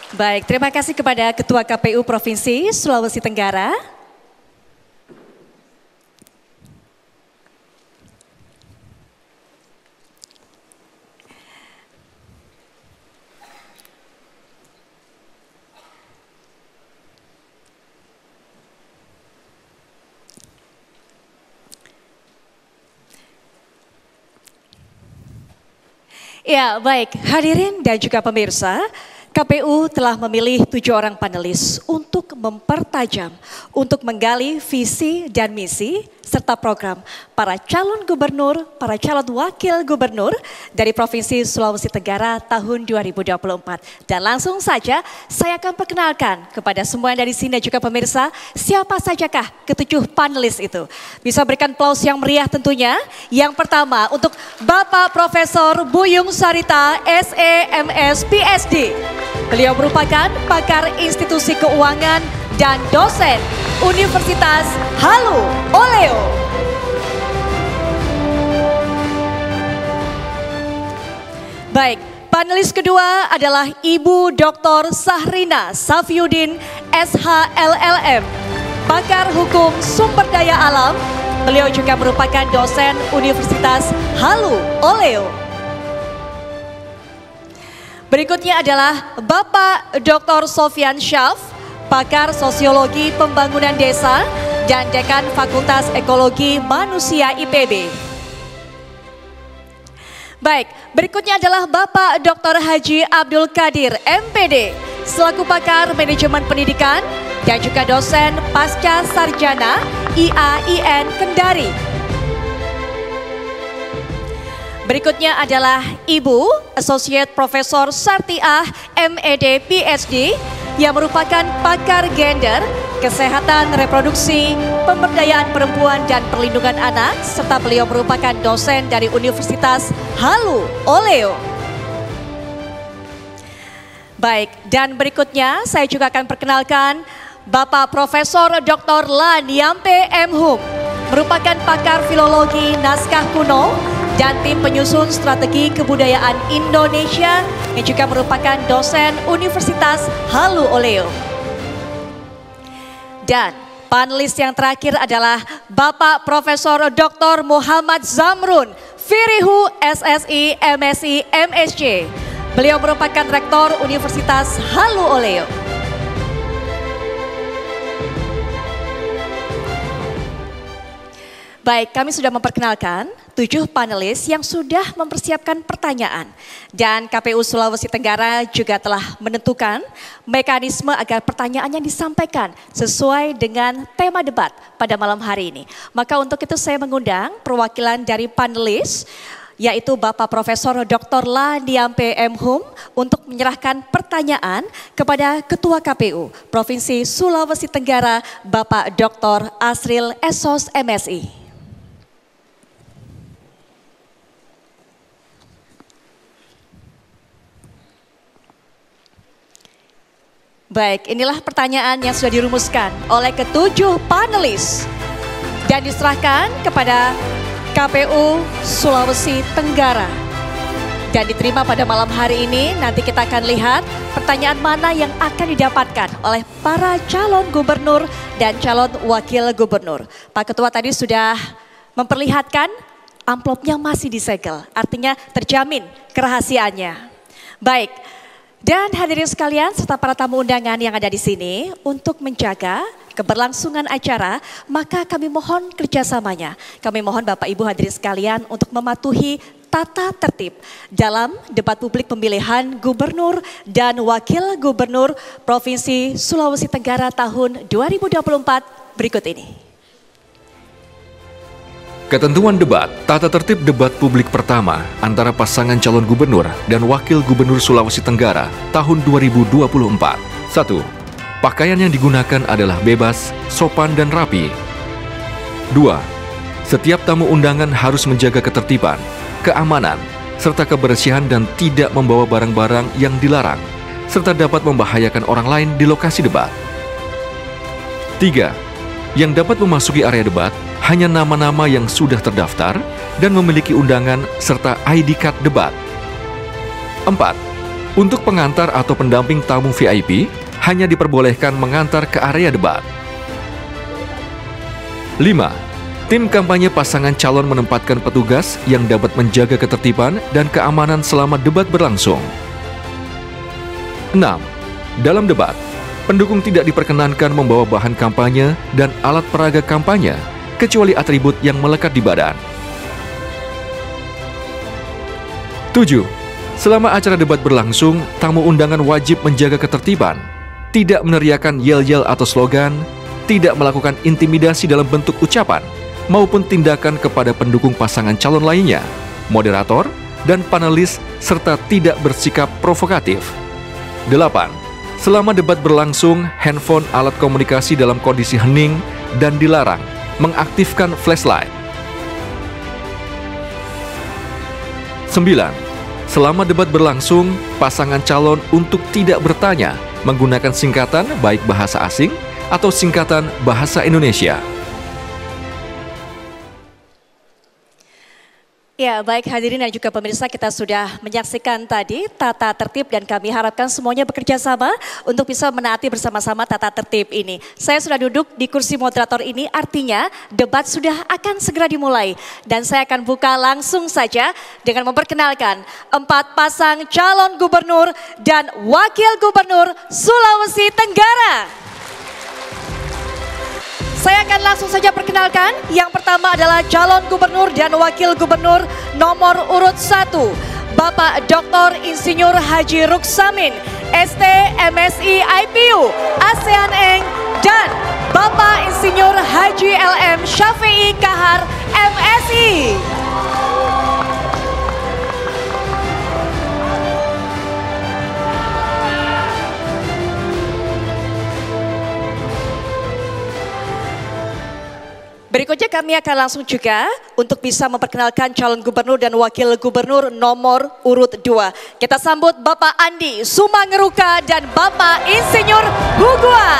Baik, terima kasih kepada Ketua KPU Provinsi Sulawesi Tenggara. Ya, baik, hadirin dan juga pemirsa, KPU telah memilih 7 orang panelis untuk mempertajam, untuk menggali visi dan misi serta program para calon gubernur, para calon wakil gubernur dari Provinsi Sulawesi Tenggara tahun 2024. Dan langsung saja saya akan perkenalkan kepada semua yang dari sini dan juga pemirsa, siapa sajakah ketujuh panelis itu. Bisa berikan aplaus yang meriah tentunya. Yang pertama untuk Bapak Profesor Buyung Sarita, SEMS PhD. Beliau merupakan pakar institusi keuangan dan dosen Universitas Halu Oleo. Baik, panelis kedua adalah Ibu Dr. Sahrina Safiuddin, SHLLM, pakar hukum sumber daya alam. Beliau juga merupakan dosen Universitas Halu Oleo. Berikutnya adalah Bapak Dr. Sofyan Syaf, pakar sosiologi pembangunan desa dan dekan Fakultas Ekologi Manusia IPB. Baik, berikutnya adalah Bapak Dr. Haji Abdul Qadir, MPD, selaku pakar manajemen pendidikan dan juga dosen pasca sarjana IAIN Kendari. Berikutnya adalah Ibu Associate Profesor Sartiah, MED PhD, yang merupakan pakar gender, kesehatan reproduksi, pemberdayaan perempuan dan perlindungan anak, serta beliau merupakan dosen dari Universitas Halu Oleo. Baik, dan berikutnya saya juga akan perkenalkan Bapak Profesor Dr. Lan Yampe M. Hum, merupakan pakar filologi naskah kuno dan tim penyusun strategi kebudayaan Indonesia yang juga merupakan dosen Universitas Halu Oleo. Dan panelis yang terakhir adalah Bapak Profesor Dr. Muhammad Zamrun, Firihu SSI MSI MSc. Beliau merupakan rektor Universitas Halu Oleo. Baik, kami sudah memperkenalkan 7 panelis yang sudah mempersiapkan pertanyaan. Dan KPU Sulawesi Tenggara juga telah menentukan mekanisme agar pertanyaannya disampaikan sesuai dengan tema debat pada malam hari ini. Maka untuk itu saya mengundang perwakilan dari panelis, yaitu Bapak Profesor Dr. Lan Yampe M. Hum untuk menyerahkan pertanyaan kepada Ketua KPU Provinsi Sulawesi Tenggara, Bapak Dr. Asril Esos MSI. Baik, inilah pertanyaan yang sudah dirumuskan oleh ketujuh panelis dan diserahkan kepada KPU Sulawesi Tenggara. Dan diterima pada malam hari ini, nanti kita akan lihat pertanyaan mana yang akan didapatkan oleh para calon gubernur dan calon wakil gubernur. Pak Ketua tadi sudah memperlihatkan amplopnya masih disegel, artinya terjamin kerahasiaannya. Baik. Dan hadirin sekalian serta para tamu undangan yang ada di sini, untuk menjaga keberlangsungan acara, maka kami mohon kerjasamanya. Kami mohon Bapak Ibu hadirin sekalian untuk mematuhi tata tertib dalam debat publik pemilihan gubernur dan wakil gubernur Provinsi Sulawesi Tenggara tahun 2024 berikut ini. Ketentuan debat, tata tertib debat publik pertama antara pasangan calon gubernur dan wakil gubernur Sulawesi Tenggara tahun 2024. 1. Pakaian yang digunakan adalah bebas, sopan dan rapi. 2. Setiap tamu undangan harus menjaga ketertiban, keamanan, serta kebersihan dan tidak membawa barang-barang yang dilarang, serta dapat membahayakan orang lain di lokasi debat. 3. Yang dapat memasuki area debat hanya nama-nama yang sudah terdaftar dan memiliki undangan serta ID card debat. 4. Untuk pengantar atau pendamping tamu VIP, hanya diperbolehkan mengantar ke area debat. 5. Tim kampanye pasangan calon menempatkan petugas yang dapat menjaga ketertiban dan keamanan selama debat berlangsung. 6. Dalam debat, pendukung tidak diperkenankan membawa bahan kampanye dan alat peraga kampanye, kecuali atribut yang melekat di badan. 7. Selama acara debat berlangsung, tamu undangan wajib menjaga ketertiban, tidak meneriakan yel-yel atau slogan, tidak melakukan intimidasi dalam bentuk ucapan, maupun tindakan kepada pendukung pasangan calon lainnya, moderator, dan panelis, serta tidak bersikap provokatif. 8. Selama debat berlangsung, handphone alat komunikasi dalam kondisi hening dan dilarang mengaktifkan flashlight. 9. Selama debat berlangsung, pasangan calon untuk tidak bertanya menggunakan singkatan baik bahasa asing atau singkatan bahasa Indonesia. Ya, baik hadirin dan juga pemirsa, kita sudah menyaksikan tadi tata tertib dan kami harapkan semuanya bekerja sama untuk bisa menaati bersama-sama tata tertib ini. Saya sudah duduk di kursi moderator ini, artinya debat sudah akan segera dimulai. Dan saya akan buka langsung saja dengan memperkenalkan 4 pasang calon gubernur dan wakil gubernur Sulawesi Tenggara. Saya akan langsung saja perkenalkan. Yang pertama adalah calon gubernur dan wakil gubernur nomor urut 1. Bapak Dr. Insinyur Haji Ruksamin, ST MSI IPU, ASEAN Eng, dan Bapak Insinyur Haji LM Syafi'i Kahar, MSI. Berikutnya kami akan langsung juga untuk bisa memperkenalkan calon gubernur dan wakil gubernur nomor urut 2. Kita sambut Bapak Andi Sumangeruka dan Bapak Insinyur Hugua.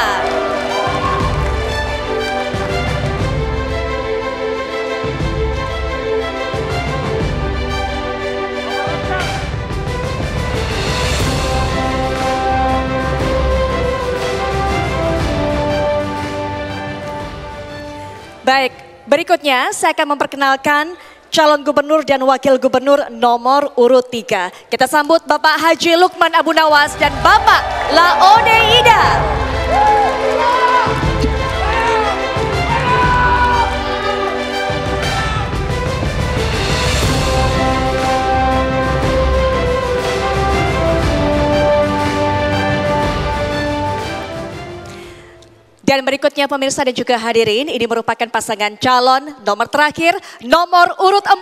Baik, berikutnya saya akan memperkenalkan calon gubernur dan wakil gubernur nomor urut 3. Kita sambut Bapak Haji Lukman Abu Nawas dan Bapak Laode Ida. Dan berikutnya pemirsa dan juga hadirin, ini merupakan pasangan calon nomor terakhir, nomor urut 4.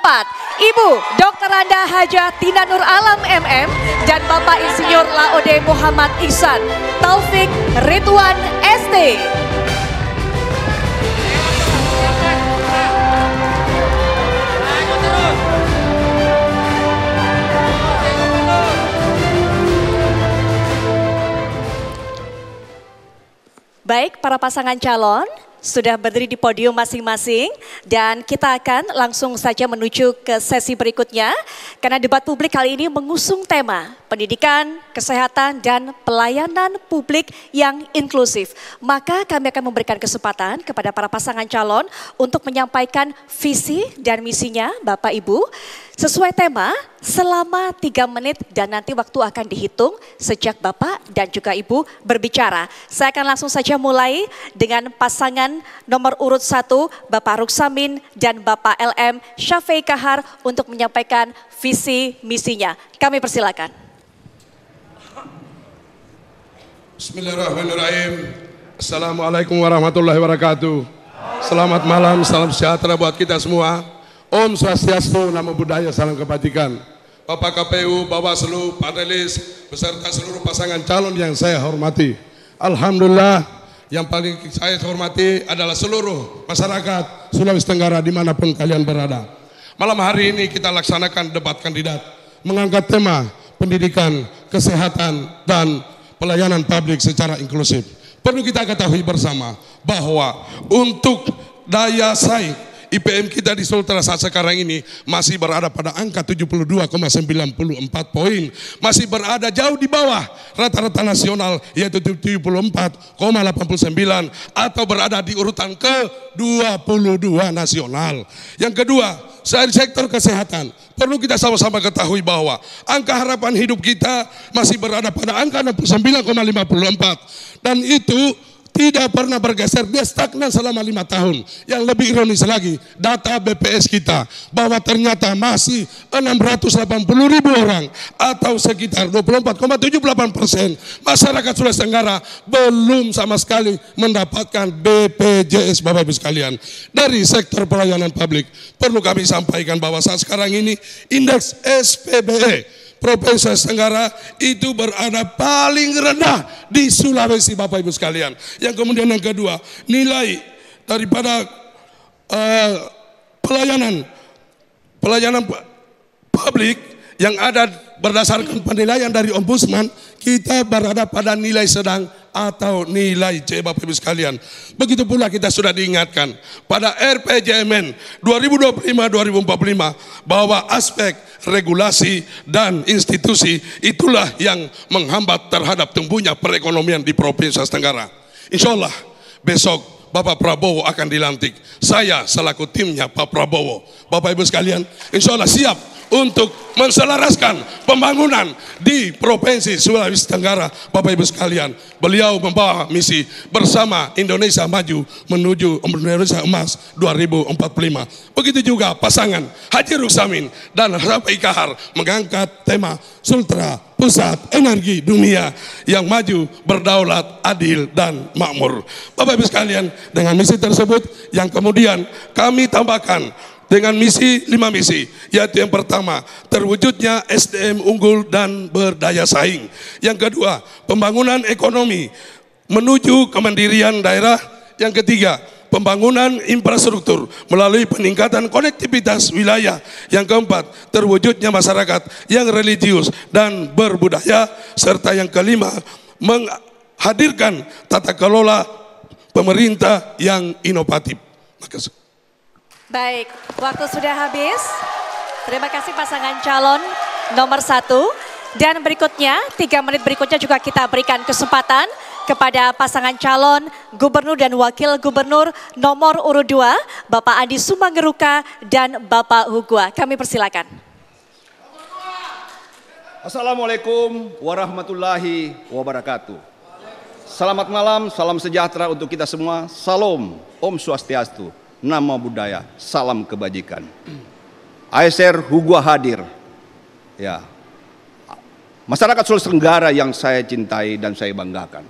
Ibu Dr. Anda Hajah Tina Nur Alam MM dan Bapak Insinyur Laode Muhammad Ihsan Taufik Ridwan ST. Baik, para pasangan calon sudah berdiri di podium masing-masing dan kita akan langsung saja menuju ke sesi berikutnya karena debat publik kali ini mengusung tema pendidikan, kesehatan, dan pelayanan publik yang inklusif. Maka kami akan memberikan kesempatan kepada para pasangan calon untuk menyampaikan visi dan misinya Bapak Ibu sesuai tema selama 3 menit dan nanti waktu akan dihitung sejak Bapak dan juga Ibu berbicara. Saya akan langsung saja mulai dengan pasangan nomor urut 1 Bapak Ruksamin dan Bapak LM Syafi'i Kahar untuk menyampaikan visi misinya. Kami persilakan. Bismillahirrahmanirrahim. Assalamualaikum warahmatullahi wabarakatuh. Selamat malam, salam sejahtera buat kita semua. Om Swastiastu, Namo Buddhaya, salam kebajikan. Bapak KPU, Bawaslu, panelis, beserta seluruh pasangan calon yang saya hormati. Alhamdulillah, yang paling saya hormati adalah seluruh masyarakat Sulawesi Tenggara dimanapun kalian berada. Malam hari ini kita laksanakan debat kandidat, mengangkat tema pendidikan, kesehatan, dan pelayanan publik secara inklusif. Perlu kita ketahui bersama bahwa untuk daya saing IPM kita di Sultra saat sekarang ini masih berada pada angka 72,94 poin. Masih berada jauh di bawah rata-rata nasional yaitu 74,89 atau berada di urutan ke-22 nasional. Yang kedua, dari sektor kesehatan, perlu kita sama-sama ketahui bahwa angka harapan hidup kita masih berada pada angka 69,54 dan itu tidak pernah bergeser, dia stagnan selama 5 tahun. Yang lebih ironis lagi, data BPS kita bahwa ternyata masih 680.000 orang atau sekitar 24,78% masyarakat Sulawesi Tenggara belum sama sekali mendapatkan BPJS. Bapak Ibu sekalian, dari sektor pelayanan publik perlu kami sampaikan bahwa saat sekarang ini indeks SPBE Provinsi Sulawesi Tenggara itu berada paling rendah di Sulawesi, Bapak Ibu sekalian. Yang kemudian yang kedua, nilai daripada pelayanan publik yang ada berdasarkan penilaian dari Ombudsman, kita berada pada nilai sedang atau nilai C, Bapak Ibu sekalian. Begitu pula kita sudah diingatkan pada RPJMN 2025-2045 bahwa aspek regulasi dan institusi itulah yang menghambat terhadap tumbuhnya perekonomian di Provinsi Sulawesi Tenggara. Insya Allah besok Bapak Prabowo akan dilantik. Saya selaku timnya Pak Prabowo, Bapak Ibu sekalian, insya Allah siap untuk menselaraskan pembangunan di Provinsi Sulawesi Tenggara. Bapak Ibu sekalian, beliau membawa misi bersama Indonesia Maju menuju Indonesia Emas 2045. Begitu juga pasangan Haji Ruksamin dan Rapai Kahar mengangkat tema Sultra Pusat Energi Dunia yang maju, berdaulat, adil, dan makmur. Bapak Ibu sekalian, dengan misi tersebut yang kemudian kami tambahkan dengan misi 5 misi, yaitu yang pertama terwujudnya SDM unggul dan berdaya saing. Yang kedua, pembangunan ekonomi menuju kemandirian daerah. Yang ketiga, pembangunan infrastruktur melalui peningkatan konektivitas wilayah. Yang keempat, terwujudnya masyarakat yang religius dan berbudaya. Serta yang kelima, menghadirkan tata kelola pemerintah yang inovatif. Makasih. Baik, waktu sudah habis. Terima kasih pasangan calon nomor 1. Dan berikutnya, 3 menit berikutnya juga kita berikan kesempatan kepada pasangan calon gubernur dan wakil gubernur nomor urut 2, Bapak Andi Sumanggeruka dan Bapak Hugua. Kami persilakan. Assalamualaikum warahmatullahi wabarakatuh. Selamat malam, salam sejahtera untuk kita semua. Salam, Om Swastiastu. Nama budaya, salam kebajikan. ASR Hugua hadir. Ya, masyarakat Sulawesi Tenggara yang saya cintai dan saya banggakan.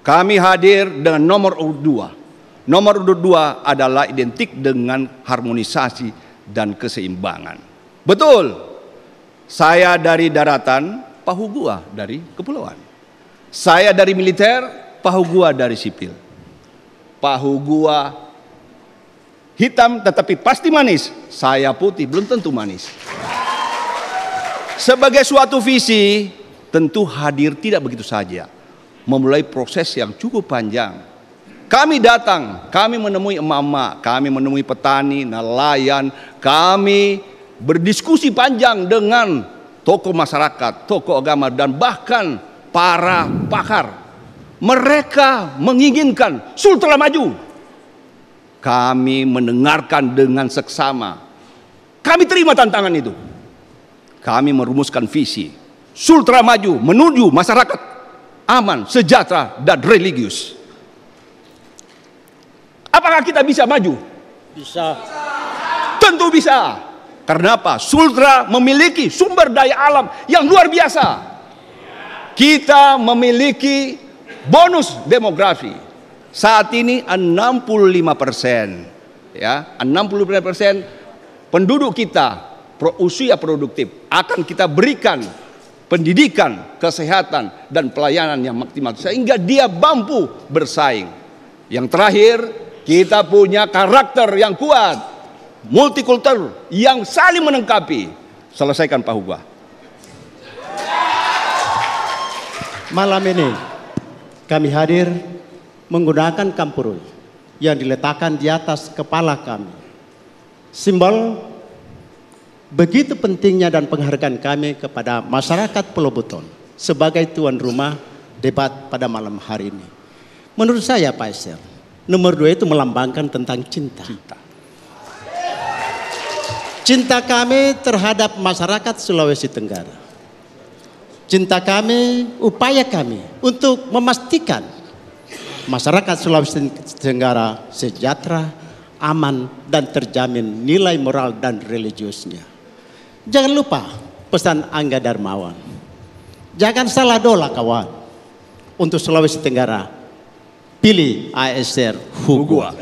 Kami hadir dengan nomor urut 2. Nomor urut 2 adalah identik dengan harmonisasi dan keseimbangan. Betul, saya dari daratan, Pak Hugua dari kepulauan. Saya dari militer, Pak Hugua dari sipil. Pak Hugua hitam tetapi pasti manis. Saya putih belum tentu manis. Sebagai suatu visi tentu hadir tidak begitu saja. Memulai proses yang cukup panjang. Kami datang, kami menemui emak-emak, kami menemui petani, nelayan, kami berdiskusi panjang dengan tokoh masyarakat, tokoh agama dan bahkan para pakar. Mereka menginginkan Sultra maju. Kami mendengarkan dengan seksama. Kami terima tantangan itu. Kami merumuskan visi Sultra maju menuju masyarakat aman, sejahtera, dan religius. Apakah kita bisa maju? Bisa. Tentu bisa. Karena apa? Sultra memiliki sumber daya alam yang luar biasa. Kita memiliki bonus demografi. Saat ini 65%, ya, 65% penduduk kita usia produktif akan kita berikan pendidikan, kesehatan dan pelayanan yang maksimal sehingga dia mampu bersaing. Yang terakhir, kita punya karakter yang kuat, multikultur yang saling melengkapi. Selesaikan Pak Hugua. Malam ini kami hadir menggunakan Kampurui yang diletakkan di atas kepala kami. Simbol begitu pentingnya dan penghargaan kami kepada masyarakat Pulau Buton sebagai tuan rumah debat pada malam hari ini. Menurut saya Pak Esther, nomor 2 itu melambangkan tentang cinta. Cinta kami terhadap masyarakat Sulawesi Tenggara. Cinta kami, upaya kami untuk memastikan masyarakat Sulawesi Tenggara sejahtera, aman, dan terjamin nilai moral dan religiusnya. Jangan lupa pesan Angga Darmawan. Jangan salah dola kawan. Untuk Sulawesi Tenggara, pilih ASR Hugua.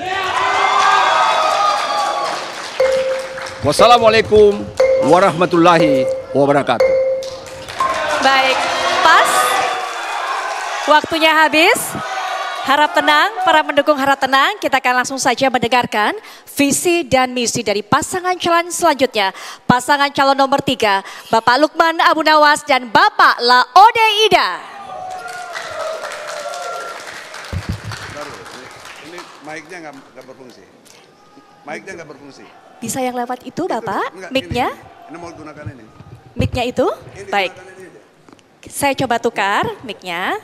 Wassalamualaikum warahmatullahi wabarakatuh. Baik, pas. Waktunya habis. Harap tenang, para pendukung harap tenang. Kita akan langsung saja mendengarkan visi dan misi dari pasangan calon selanjutnya. Pasangan calon nomor 3, Bapak Lukman Abu Nawas dan Bapak Laode Ida. Ini mic-nya nggak berfungsi. Mic-nya nggak berfungsi. Bisa yang lewat itu Bapak, mic-nya? Ini mau gunakan ini. Mic-nya itu? Ini Baik. Saya coba tukar mic-nya.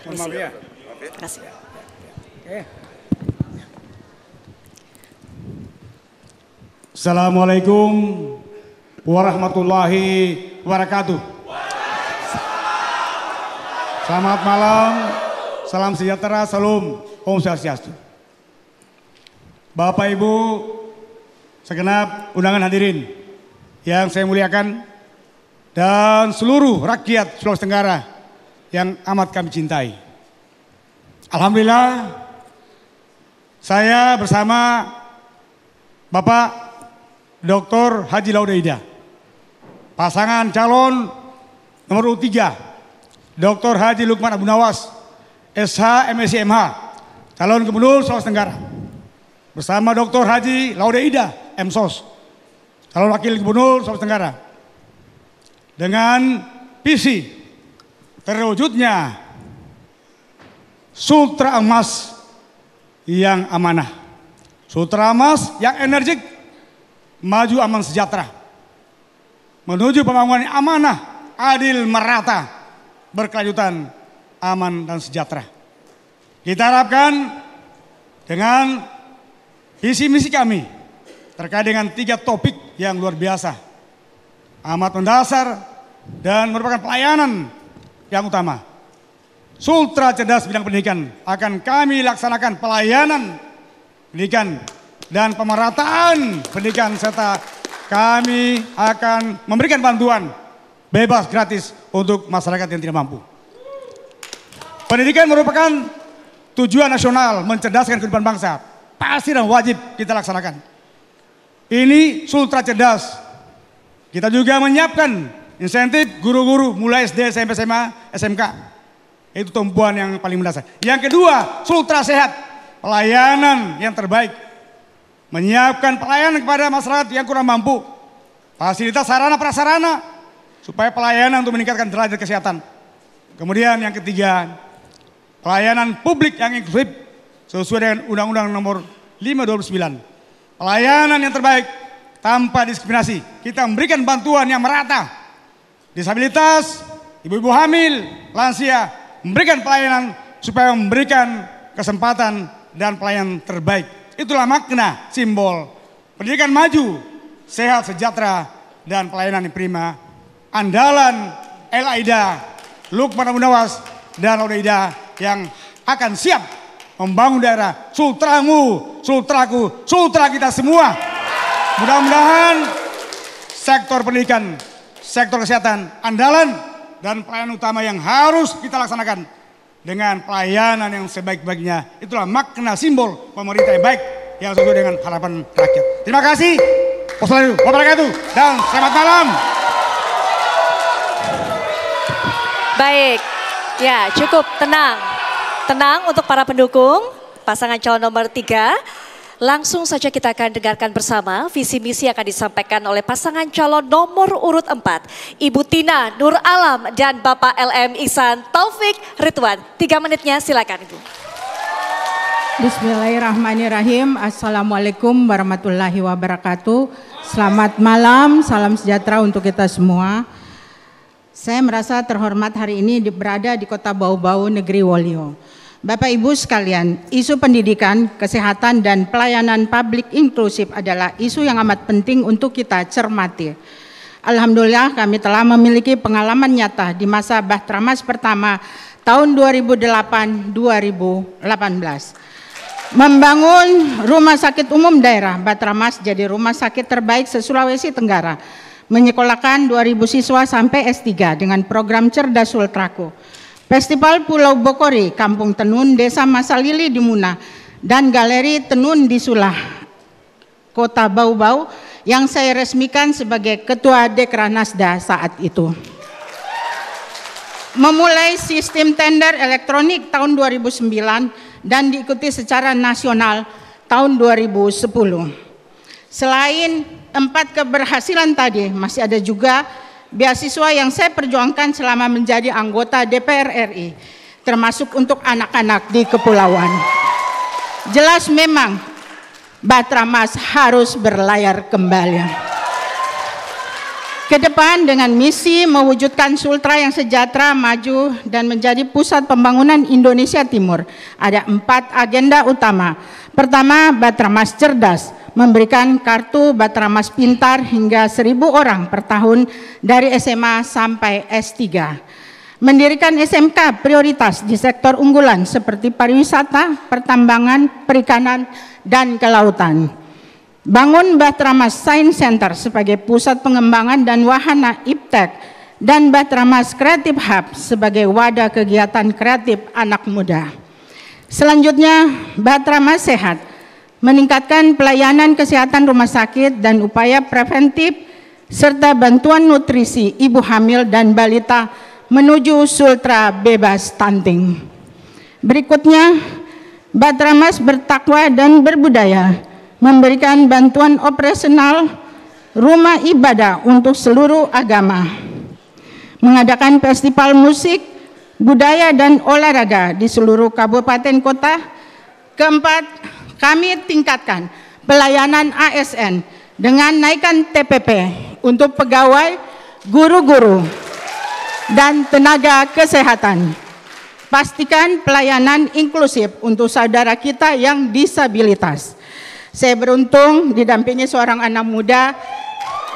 Maaf ya. Terima kasih. Oke. Assalamualaikum warahmatullahi wabarakatuh. Selamat malam, salam sejahtera, salam Om Swastiastu. Bapak Ibu segenap undangan hadirin yang saya muliakan dan seluruh rakyat Sulawesi Tenggara yang amat kami cintai. Alhamdulillah saya bersama Bapak Dr. Haji Laode Ida, pasangan calon nomor 3, Dr. Haji Lukman Abu Nawas, SH, MSc, MH, calon gubernur Sulawesi Tenggara, bersama Dr. Haji Laode Ida, MSOS, calon wakil gubernur Sulawesi Tenggara, dengan visi terwujudnya Sutra Emas yang amanah, Sutra Emas yang energik, maju aman sejahtera, menuju pembangunan yang amanah, adil, merata, berkelanjutan, aman dan sejahtera. Kita harapkan dengan visi misi kami terkait dengan 3 topik yang luar biasa, amat mendasar dan merupakan pelayanan yang utama. Sultra Cerdas Bidang Pendidikan akan kami laksanakan pelayanan pendidikan dan pemerataan pendidikan, serta kami akan memberikan bantuan bebas gratis untuk masyarakat yang tidak mampu. Pendidikan merupakan tujuan nasional mencerdaskan kehidupan bangsa, pasti dan wajib kita laksanakan. Ini Sultra Cerdas. Kita juga menyiapkan insentif guru-guru mulai SD, SMP, SMA, SMK. Itu tumpuan yang paling mendasar. Yang kedua, Sultra Sehat, pelayanan yang terbaik. Menyiapkan pelayanan kepada masyarakat yang kurang mampu. Fasilitas sarana prasarana supaya pelayanan untuk meningkatkan derajat kesehatan. Kemudian yang ketiga, pelayanan publik yang inklusif sesuai dengan Undang-Undang Nomor 5/2009. Pelayanan yang terbaik tanpa diskriminasi. Kita memberikan bantuan yang merata. Disabilitas, ibu-ibu hamil, lansia, memberikan pelayanan supaya memberikan kesempatan dan pelayanan terbaik. Itulah makna simbol pendidikan maju, sehat, sejahtera, dan pelayanan yang prima. Andalan El Aida, Lukman Abu Nawas, dan Laode Ida yang akan siap membangun daerah. Sultramu, sultraku, sultra kita semua. Mudah-mudahan sektor pendidikan, sektor kesehatan, andalan dan pelayanan utama yang harus kita laksanakan dengan pelayanan yang sebaik-baiknya. Itulah makna simbol pemerintah yang baik yang sesuai dengan harapan rakyat. Terima kasih. Wassalamualaikum warahmatullahi wabarakatuh dan selamat malam. Baik, ya cukup tenang. Tenang untuk para pendukung pasangan calon nomor 3. Langsung saja kita akan dengarkan bersama visi misi yang akan disampaikan oleh pasangan calon nomor urut 4. Ibu Tina Nur Alam dan Bapak LM Ihsan Taufik Ridwan. 3 menitnya silakan Ibu. Bismillahirrahmanirrahim. Assalamualaikum warahmatullahi wabarakatuh. Selamat malam, salam sejahtera untuk kita semua. Saya merasa terhormat hari ini berada di Kota Bau-Bau, Negeri Wolio. Bapak Ibu sekalian, isu pendidikan, kesehatan, dan pelayanan publik inklusif adalah isu yang amat penting untuk kita cermati. Alhamdulillah kami telah memiliki pengalaman nyata di masa Bahtramas pertama tahun 2008-2018. Membangun Rumah Sakit Umum Daerah Bahtramas jadi rumah sakit terbaik se-Sulawesi Tenggara. Menyekolahkan 2.000 siswa sampai S3 dengan program Cerdas Sultraku. Festival Pulau Bokori, Kampung Tenun, Desa Masalili di Muna, dan Galeri Tenun di Sulah, Kota Bau-Bau, yang saya resmikan sebagai Ketua Dekranasda saat itu. Memulai sistem tender elektronik tahun 2009 dan diikuti secara nasional tahun 2010. Selain 4 keberhasilan tadi, masih ada juga beasiswa yang saya perjuangkan selama menjadi anggota DPR RI, termasuk untuk anak-anak di kepulauan. Jelas memang Bahtramas harus berlayar kembali. Ke depan dengan misi mewujudkan Sultra yang sejahtera, maju, dan menjadi pusat pembangunan Indonesia Timur. Ada 4 agenda utama. Pertama, Bahtramas Cerdas, memberikan kartu Bahtramas Pintar hingga 1.000 orang per tahun dari SMA sampai S3. Mendirikan SMK prioritas di sektor unggulan seperti pariwisata, pertambangan, perikanan, dan kelautan. Bangun Bahtramas Science Center sebagai pusat pengembangan dan wahana iptek, dan Bahtramas Creative Hub sebagai wadah kegiatan kreatif anak muda. Selanjutnya, Bahtramas Sehat, meningkatkan pelayanan kesehatan rumah sakit dan upaya preventif, serta bantuan nutrisi ibu hamil dan balita menuju Sultra bebas stunting. Berikutnya, Bahtramas Bertakwa dan Berbudaya, memberikan bantuan operasional rumah ibadah untuk seluruh agama, mengadakan festival musik, budaya, dan olahraga di seluruh kabupaten kota. Keempat, kami tingkatkan pelayanan ASN dengan naikkan TPP untuk pegawai, guru-guru, dan tenaga kesehatan. Pastikan pelayanan inklusif untuk saudara kita yang disabilitas. Saya beruntung didampingi seorang anak muda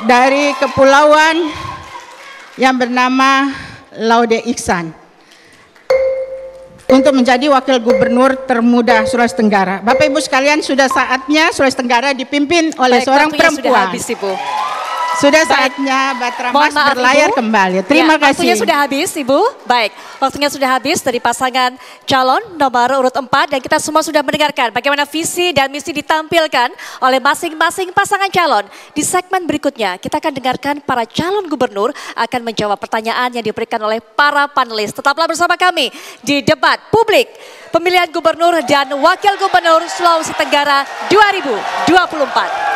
dari kepulauan yang bernama Laude Iksan untuk menjadi wakil gubernur termuda Sulawesi Tenggara. Bapak Ibu sekalian, sudah saatnya Sulawesi Tenggara dipimpin oleh seorang perempuan. Sudah habis, Ibu. Sudah saatnya Bahtramas berlayar Ibu kembali. Terima kasih. Waktunya sudah habis, Ibu. Baik, waktunya sudah habis dari pasangan calon nomor urut 4 dan kita semua sudah mendengarkan bagaimana visi dan misi ditampilkan oleh masing-masing pasangan calon. Di segmen berikutnya kita akan dengarkan para calon gubernur akan menjawab pertanyaan yang diberikan oleh para panelis. Tetaplah bersama kami di debat publik pemilihan gubernur dan wakil gubernur Sulawesi Tenggara 2024.